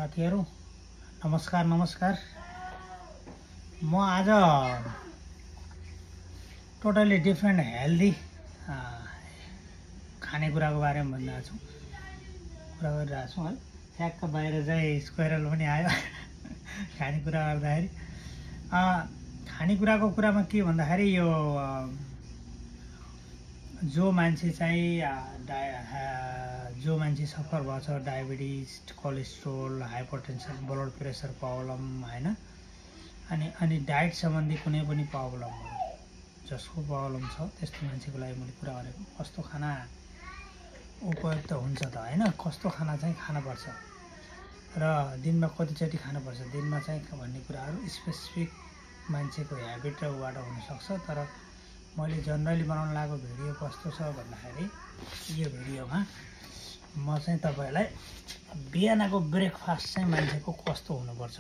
साथीहरू नमस्कार नमस्कार। म आज टोटली डिफ्रेन्ट हेल्दी खानेकुराको बारेमा भनिरहेको छु, कुरा गरिरहेको छु है। ठ्याक्क बाहिर चाहिँ स्क्वायरल पनि आयो खानेकुरा गर्दाखेरि। खानेकुराको कुरामा के भन्दाखेरि यो जो मान्छे सफर भएको छ, diabetes, cholesterol, hypertension, blood pressure problem हैन, अनि डाइट सम्बन्धी कुनै पनि प्रब्लम जसको प्रब्लम छ त्यस्तो मान्छेको लागि मैले कुरा गरेको। कस्तो खाना उपयुक्त हुन्छ त हैन, कस्तो खाना चाहिँ खानुपर्छ र दिनमा कतिचोटि खानुपर्छ, दिनमा चाहिँ भन्ने कुराहरू स्पेसिफिक मान्छेको ह्याबिट र उबाट हुनसक्छ। तर मैले जनरली बनाउन लागेको भिडियो कस्तो छ भन्दाखेरि, यो भिडियोमा म चाहिँ तपाईलाई बिहानको ब्रेकफास्ट चाहिँ मान्छेको कस्तो हुनुपर्छ,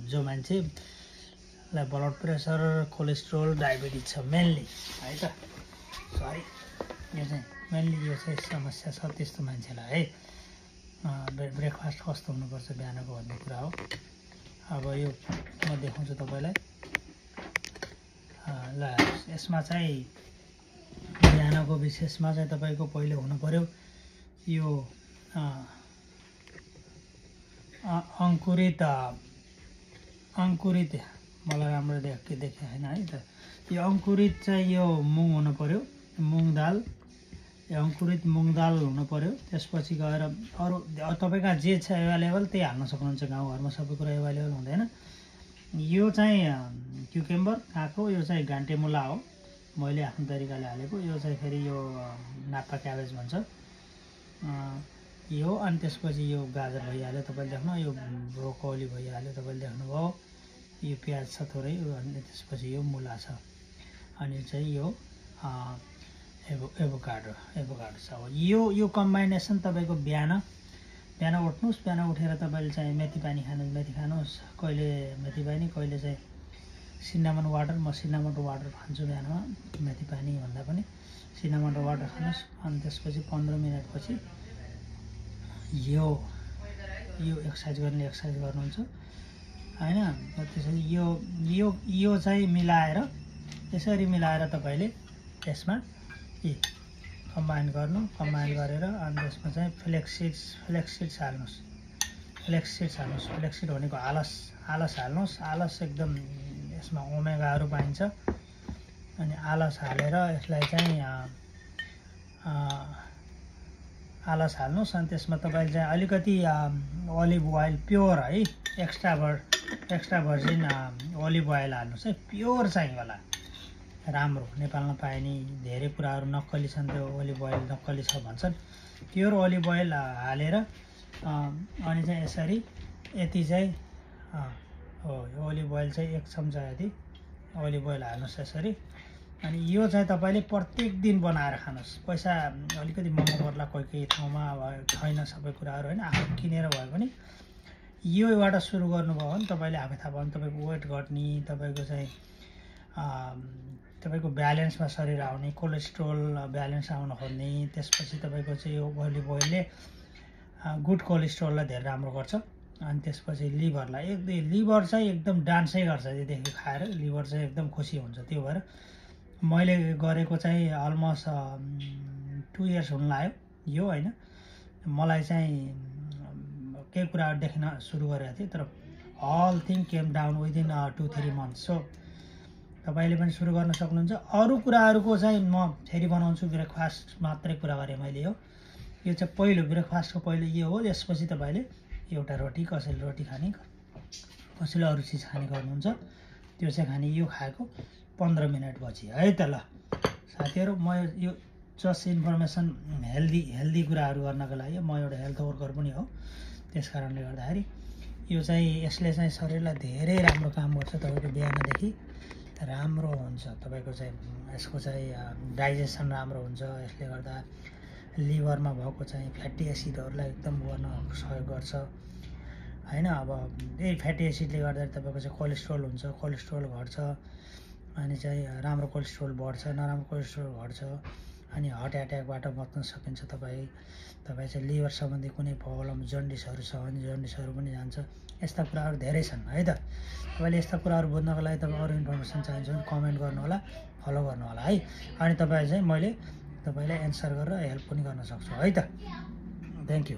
जो मान्छेलाई ब्लड प्रेसर, कोलेस्ट्रोल, डायबिटिज छ मेनली है त, सरी यो चाहिँ मेनली यो चाहिँ समस्या छ त्यस्तो मान्छेलाई है, ब्रेकफास्ट कस्तो हुनुपर्छ बिहानको भन्ने कुरा हो। अब यो म देखाउँछु तपाईलाई। ल यसमा चाहिँ बिहानको विशेषमा चाहिँ तपाईको पहिले हुनु पर्यो यो अंकुरित मलाई राम्रो देखे हैन है त। यो अंकुरित चाहिँ यो मुङ हुनु पर्यो, मुङ दाल, यो अंकुरित मुङ दाल हुनु पर्यो। त्यसपछि गएर अरु तपाईका जे छ एभाइलेबल त्यही हाल्न सक्नुहुन्छ। गाउँघरमा सबै कुरा एभाइलेबल हुँदैन। यो चाहिँ क्युकम्बर काँक्रो, यो चाहिँ घान्टेमुला हो, मैले आफ्नो तरिकाले हालेको। यो चाहिँ फेरि यो नाप्पा क्याबेज भन्छ यो। अनि त्यसपछि यो गाजर भइहाल्यो तपाईले देख्नु, यो ब्रोकोली भइहाल्यो तपाईले देख्नुभयो, यो प्याज छ थोरै, अनि त्यसपछि यो मुला छ, अनि चाहिँ यो एभोकाडो छ। यो कम्बाइनेसन तपाईको बिहान उठ्नुस्, बिहान उठेर तपाईले चाहिँ मेथी पानी खानुस्, कहिले मेथी पानी, कहिले चाहिँ सिनामन वाटर। म सिनामन वाटर खान्छु बिहानमा, मेथी पानी भन्दा पनि सिनामन वाटर खानुस्। अनि त्यसपछि 15 मिनेटपछि यो एक्सर्साइज गर्नुहुन्छ हैन। त्यसपछि यो चाहिँ मिलाएर, यसरी मिलाएर तपाईले त्यसमा कम्बाइन गरेर अनि त्यसमा चाहिँ फ्लेक्स हाल्नुस्। फ्लेक्स भनेको आलस हाल्नुस्। आलस एकदम यसमा ओमेगाहरू पाइन्छ, अनि आलस हालेर यसलाई चाहिँ आलस हाल्नुस्। अनि त्यसमा तपाईले चाहिँ अलिकति ओलिभ ओइल प्योर है, एक्स्ट्रा भर्जिन ओलिभ ओइल हाल्नुस् है, प्योर चाहिँ होला, राम्रो। नेपालमा पाइने धेरै कुराहरू नक्कली छन्, त्यो ओलिभ ओइल नक्कली छ भन्छन्। प्योर ओलिभ ओइल हालेर अनि चाहिँ यसरी यति चाहिँ यो ओलिभ ओइल चाहिँ 1 चम्चा यति ओलिभ ओइल हाल्नुस् यसरी। अनि यो चाहिँ तपाईले प्रत्येक दिन बनाएर खानुस्। पैसा अलिकति महँगो पर्ला कोही ठाउँमा, छैन सबै कुराहरू हैन, आफू किनेर भए पनि योबाट सुरु गर्नुभयो भने तपाईले आफै थाहा पाउनु, तपाईको वेट घट्ने, तपाईको चाहिँ तपाईको ब्यालेन्समा शरीर आउने, कोलेस्ट्रोल ब्यालेन्स आउन खोज्ने। त्यसपछि तपाईको चाहिँ यो ओलिभ ओइलले गुड कोलेस्ट्रोललाई धेरै राम्रो गर्छ। अनि त्यसपछि लिभर चाहिँ एकदम डान्सै गर्छ यदि खाएर, लिभर चाहिँ एकदम खुसी हुन्छ। त्यो भएर मैले गरेको चाहिँ अलमोस्ट 2 इयर्स हुन लाग्यो यो हैन। मलाई चाहिँ केही कुराहरू देखिन सुरु गरेको थिएँ, तर all thing came down within 2-3 months. So तपाईले पनि सुरु गर्न सक्नुहुन्छ। अरू कुराहरूको चाहिँ म फेरि बनाउँछु, ब्रेकफास्ट मात्रै कुरा गरेँ मैले। यो चाहिँ पहिलो ब्रेकफास्टको पहिलो यो हो। यसपछि तपाईले एउटा रोटी, कसैले रोटी खाने, कसैले अरू चिज खाने गर्नुहुन्छ, त्यो चाहिँ खाने यो खाएको 15 मिनेटपछि है त। ल साथीहरू, म यो जस्ट इन्फर्मेसन हेल्दी कुराहरू गर्नको लागि, म एउटा हेल्थ वर्कर पनि हो, त्यस कारणले गर्दाखेरि यो चाहिँ यसले चाहिँ शरीरलाई धेरै राम्रो काम गर्छ। तपाईको बिहानदेखि राम्रो हुन्छ, तपाईको चाहिँ यसको चाहिँ डाइजेसन राम्रो हुन्छ। यसले गर्दा लिभरमा भएको चाहिँ फ्याटी एसिडहरूलाई एकदम गर्न सहयोग गर्छ हैन। अब यही फ्याटी एसिडले गर्दा तपाईको चाहिँ कोलेस्ट्रोल हुन्छ, कोलेस्ट्रोल घट्छ, अनि चाहिँ राम्रो कोलेस्ट्रोल बढ्छ, नराम्रो कोलेस्ट्रोल घट्छ। अनि हार्ट एट्याकबाट बच्न सकिन्छ। तपाईँ चाहिँ लिभर सम्बन्धी कुनै प्रब्लम जन्डिसहरू छ भने जन्डिसहरू पनि जान्छ। यस्ता कुराहरू धेरै छन् है त। तपाईँले यस्ता कुराहरू बुझ्नको लागि तपाईँ अरू इन्फर्मेसन चाहिन्छ भने कमेन्ट गर्नु होला, फलो गर्नु होला है। अनि तपाईँ चाहिँ मैले तपाईँलाई एन्सर गरेर हेल्प पनि गर्न सक्छु है त। Thank you.